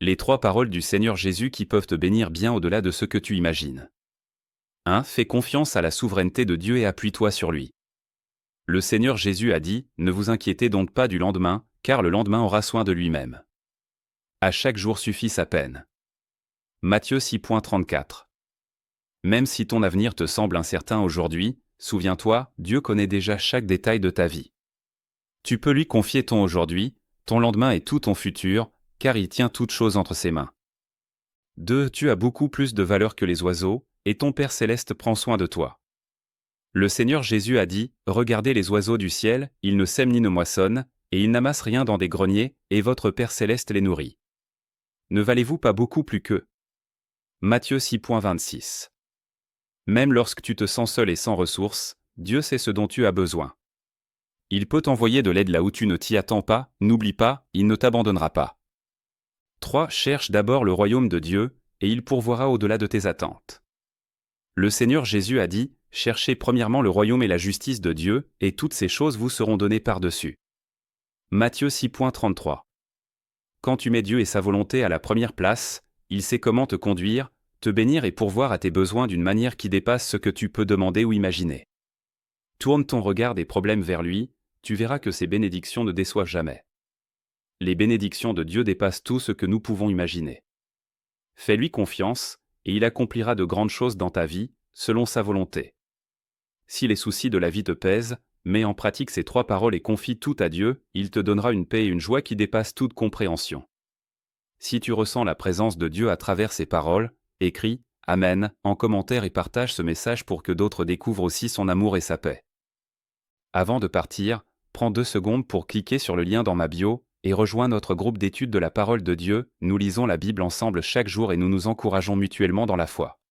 Les 3 paroles du Seigneur Jésus qui peuvent te bénir bien au-delà de ce que tu imagines. 1. Fais confiance à la souveraineté de Dieu et appuie-toi sur lui. Le Seigneur Jésus a dit, ne vous inquiétez donc pas du lendemain, car le lendemain aura soin de lui-même. À chaque jour suffit sa peine. Matthieu 6.34. Même si ton avenir te semble incertain aujourd'hui, souviens-toi, Dieu connaît déjà chaque détail de ta vie. Tu peux lui confier ton aujourd'hui, ton lendemain et tout ton futur, car il tient toutes choses entre ses mains. 2. Tu as beaucoup plus de valeur que les oiseaux, et ton Père céleste prend soin de toi. Le Seigneur Jésus a dit, « Regardez les oiseaux du ciel, ils ne sèment ni ne moissonnent, et ils n'amassent rien dans des greniers, et votre Père céleste les nourrit. Ne valez-vous pas beaucoup plus qu'eux » Matthieu 6.26. Même lorsque tu te sens seul et sans ressources, Dieu sait ce dont tu as besoin. Il peut t'envoyer de l'aide là où tu ne t'y attends pas, n'oublie pas, il ne t'abandonnera pas. 3. Cherche d'abord le royaume de Dieu, et il pourvoira au-delà de tes attentes. Le Seigneur Jésus a dit, « Cherchez premièrement le royaume et la justice de Dieu, et toutes ces choses vous seront données par-dessus. » Matthieu 6.33. Quand tu mets Dieu et sa volonté à la première place, il sait comment te conduire, te bénir et pourvoir à tes besoins d'une manière qui dépasse ce que tu peux demander ou imaginer. Tourne ton regard des problèmes vers lui, tu verras que ses bénédictions ne déçoivent jamais. Les bénédictions de Dieu dépassent tout ce que nous pouvons imaginer. Fais-lui confiance, et il accomplira de grandes choses dans ta vie, selon sa volonté. Si les soucis de la vie te pèsent, mets en pratique ces 3 paroles et confie tout à Dieu, il te donnera une paix et une joie qui dépassent toute compréhension. Si tu ressens la présence de Dieu à travers ces paroles, écris « Amen » en commentaire et partage ce message pour que d'autres découvrent aussi son amour et sa paix. Avant de partir, prends 2 secondes pour cliquer sur le lien dans ma bio et rejoins notre groupe d'études de la parole de Dieu. Nous lisons la Bible ensemble chaque jour et nous nous encourageons mutuellement dans la foi.